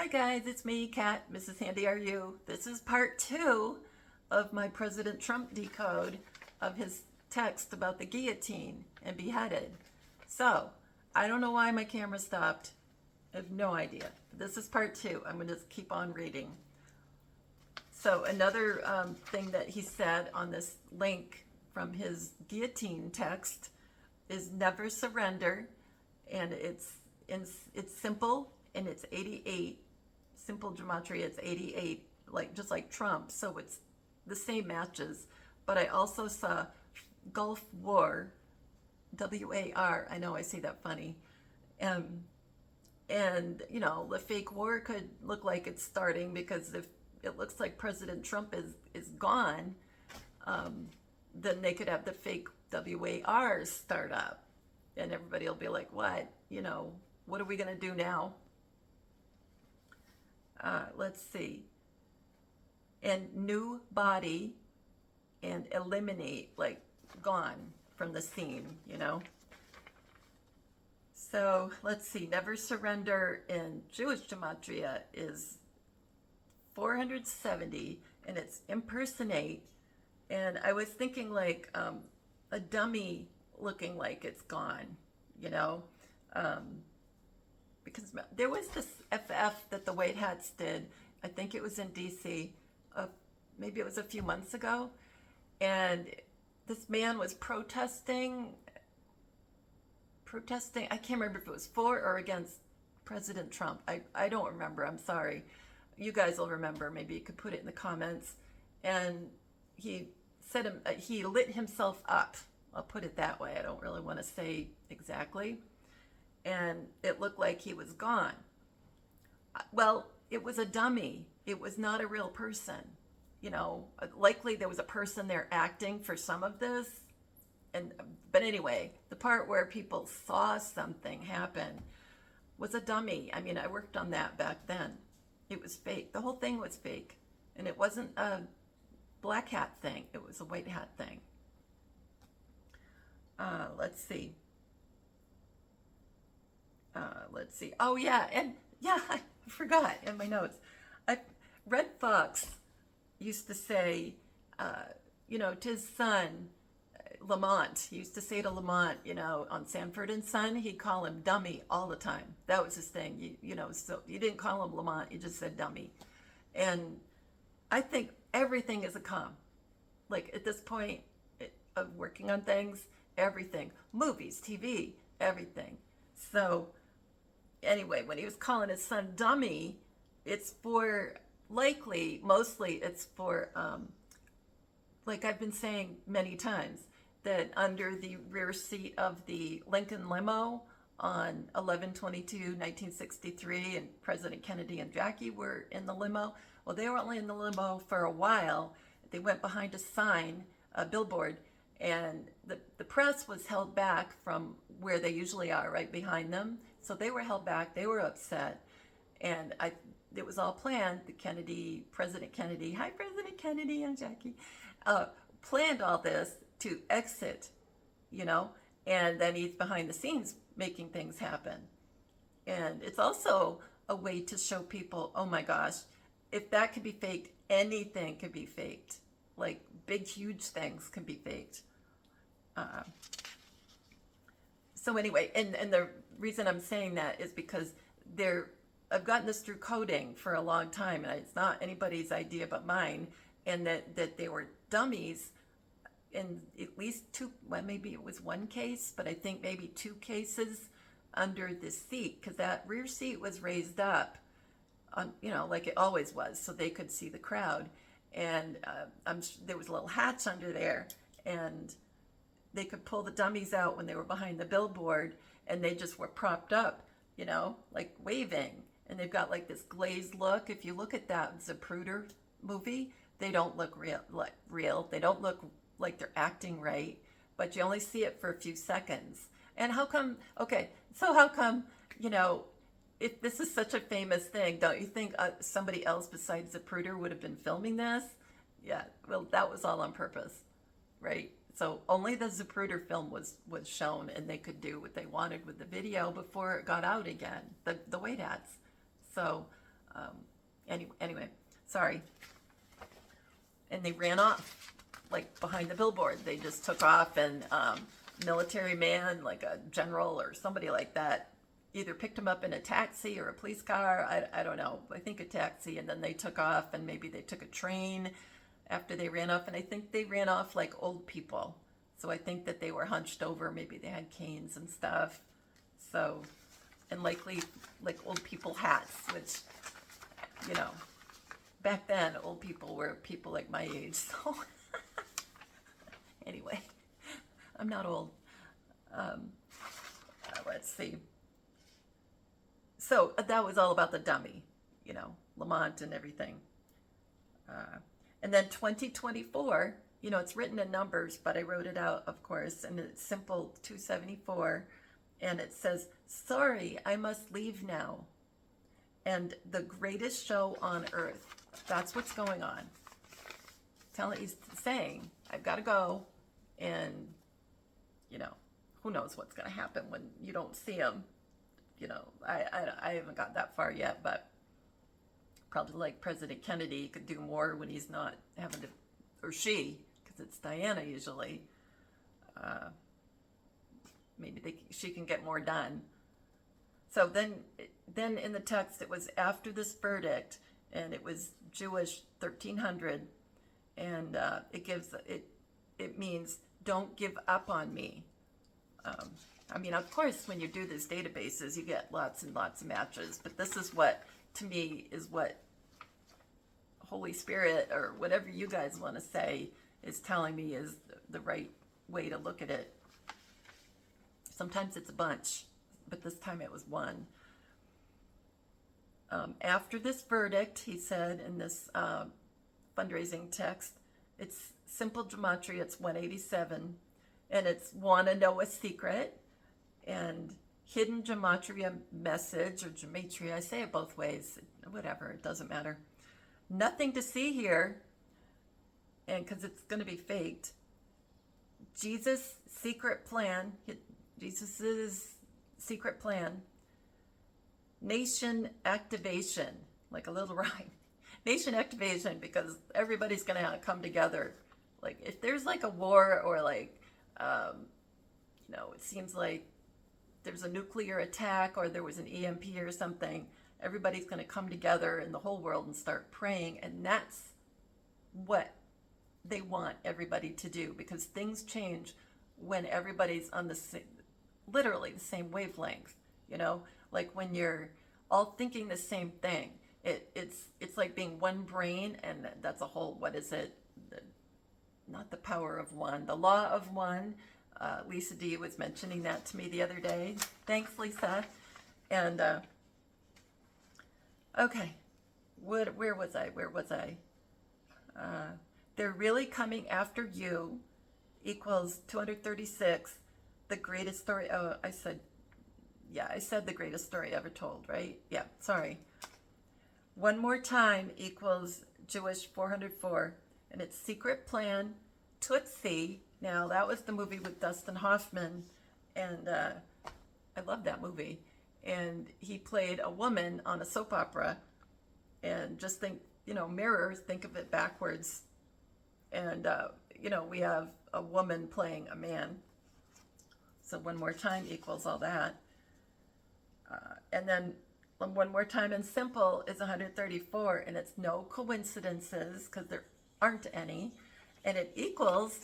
Hi guys, it's me, Kat, MrsHandyRU. This is part 2 of my President Trump decode of his text about the guillotine and beheaded. So, I don't know why my camera stopped. I have no idea. This is part 2. I'm going to just keep on reading. So, another thing that he said on this link from his guillotine text is never surrender, and it's simple, and it's 88. Simple gematria, it's 88, just like Trump, so it's the same matches. But I also saw Gulf War, W-A-R, I know I say that funny, and you know, the fake war could look like it's starting, because if it looks like President Trump is gone, then they could have the fake W-A-Rs start up, and everybody will be like, what, you know, what are we going to do now? Let's see. And new body and eliminate, like gone from the scene, you know. So let's see. Never surrender in Jewish gematria is 470, and it's impersonate. And I was thinking like a dummy looking like it's gone, you know. Because there was this FF that the White Hats did, I think it was in DC, maybe it was a few months ago, and this man was protesting, I can't remember if it was for or against President Trump. I don't remember, I'm sorry. You guys will remember, maybe you could put it in the comments. And he said he lit himself up, I'll put it that way, I don't really want to say exactly. And it looked like he was gone. Well, it was a dummy. It was not a real person. You know, likely there was a person there acting for some of this. But anyway, the part where people saw something happen was a dummy. I mean, I worked on that back then. It was fake. The whole thing was fake. And it wasn't a black hat thing. It was a white hat thing. Let's see. Oh yeah, and yeah, I forgot in my notes. Red Fox used to say, you know, to his son, Lamont. He used to say to Lamont, you know, on Sanford and Son, he'd call him dummy all the time. That was his thing, you know, so you didn't call him Lamont, you just said dummy. And I think everything is a com. Like at this point of working on things, everything, movies, TV, everything. So anyway, when he was calling his son dummy, it's for, mostly it's for, like I've been saying many times, that under the rear seat of the Lincoln limo on 11/22/1963, and President Kennedy and Jackie were in the limo. Well, they were only in the limo for a while. They went behind a sign, a billboard, and the press was held back from where they usually are, right behind them. So they were held back. They were upset, and it was all planned. President Kennedy, hi President Kennedy and Jackie, planned all this to exit, you know, and then he's behind the scenes making things happen. And it's also a way to show people, oh my gosh, if that can be faked, anything can be faked. Like big, huge things can be faked. So anyway, and the reason I'm saying that is because I've gotten this through coding for a long time, and it's not anybody's idea but mine, and that they were dummies in at least two, well, maybe it was one case, but I think maybe 2 cases under the seat, because that rear seat was raised up, on, you know, like it always was, so they could see the crowd. And there was a little hatch under there, and they could pull the dummies out when they were behind the billboard, and they just were propped up, you know, like waving. And they've got like this glazed look. If you look at that Zapruder movie, they don't look real. They don't look like they're acting right, but you only see it for a few seconds. And how come, you know, if this is such a famous thing, don't you think somebody else besides Zapruder would have been filming this? Yeah, well, that was all on purpose, right? So only the Zapruder film was shown, and they could do what they wanted with the video before it got out again, the White Hats. So Anyway, sorry. And they ran off, like behind the billboard. They just took off, and military man, like a general or somebody like that, either picked him up in a taxi or a police car. I don't know. I think a taxi, and then they took off, and maybe they took a train after they ran off. And I think they ran off like old people. So I think that they were hunched over. Maybe they had canes and stuff. So, and likely like old people hats, which, you know, back then old people were people like my age. So anyway, I'm not old. Let's see. So that was all about the dummy, you know, Lamont and everything. And then 2024, you know, it's written in numbers, but I wrote it out, of course, and it's simple 274. And it says, sorry, I must leave now. And the greatest show on earth. That's what's going on. He's saying, I've got to go. And, you know, who knows what's going to happen when you don't see him. You know, I haven't got that far yet, but probably like President Kennedy could do more when he's not having to, or she, because it's Diana usually. Maybe she can get more done. So then in the text, it was after this verdict, and it was Jewish 1300, and it means don't give up on me. I mean, of course, when you do these databases, you get lots and lots of matches, but this is what, to me, is what Holy Spirit, or whatever you guys want to say, is telling me is the right way to look at it. Sometimes it's a bunch, but this time it was one. After this verdict, he said in this fundraising text, it's simple gematria, it's 187, and it's want to know a secret, and hidden gematria message, or gematria, I say it both ways, whatever, it doesn't matter. Nothing to see here, and because it's going to be faked. Jesus' secret plan, Jesus's secret plan. Nation activation, like a little rhyme. Nation activation, because everybody's going to come together. Like if there's like a war, or like, you know, it seems like there's a nuclear attack, or there was an EMP or something, everybody's going to come together in the whole world and start praying. And that's what they want everybody to do, because things change when everybody's on the literally the same wavelength, you know, like when you're all thinking the same thing. It's like being one brain, and that's a whole, what is it? Not the power of one, the law of one. Lisa D was mentioning that to me the other day. Thanks, Lisa. And okay, where was I? They're really coming after you equals 236. The greatest story. Oh, I said the greatest story ever told, right? Yeah, sorry. One more time equals Jewish 404, and it's secret plan Tootsie. Now that was the movie with Dustin Hoffman, and I love that movie. And he played a woman on a soap opera, and just think, you know, mirror, think of it backwards. And you know, we have a woman playing a man. So one more time equals all that. And then one more time in simple is 134, and it's no coincidences, because there aren't any. And it equals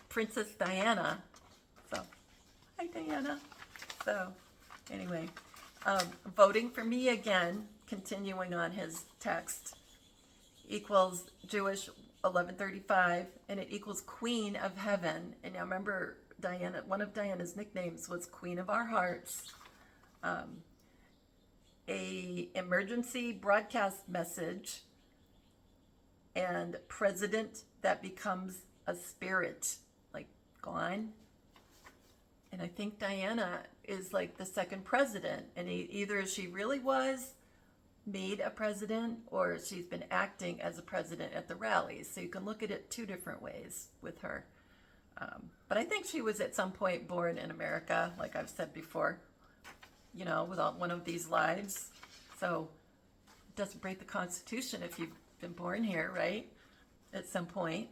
Princess Diana. So, hi Diana. So, anyway, voting for me again, continuing on his text, equals Jewish 1135, and it equals Queen of Heaven. And now remember, Diana, one of Diana's nicknames was Queen of Our Hearts. A emergency broadcast message, and president that becomes a spirit, like gone. And I think Diana is like the second president, and either she really was made a president, or she's been acting as a president at the rallies. So you can look at it two different ways with her. But I think she was at some point born in America, like I've said before, you know, without one of these lives. So doesn't break the Constitution if you've been born here, right? At some point.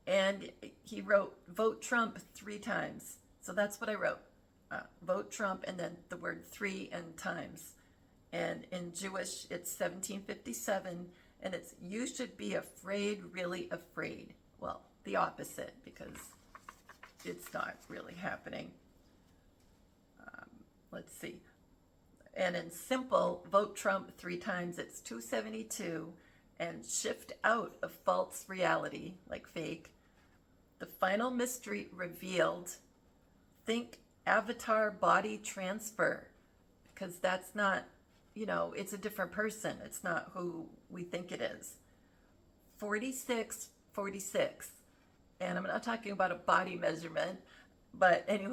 And he wrote, vote Trump 3 times. So that's what I wrote. Vote Trump, and then the word 3 and times. And in Jewish, it's 1757, and it's, you should be afraid, really afraid. Well, the opposite, because it's not really happening. Let's see. And in simple, vote Trump 3 times, it's 272, and shift out of false reality, like fake. The final mystery revealed, think avatar body transfer, because that's not, you know, it's a different person. It's not who we think it is. 46, 46. And I'm not talking about a body measurement, but anyway.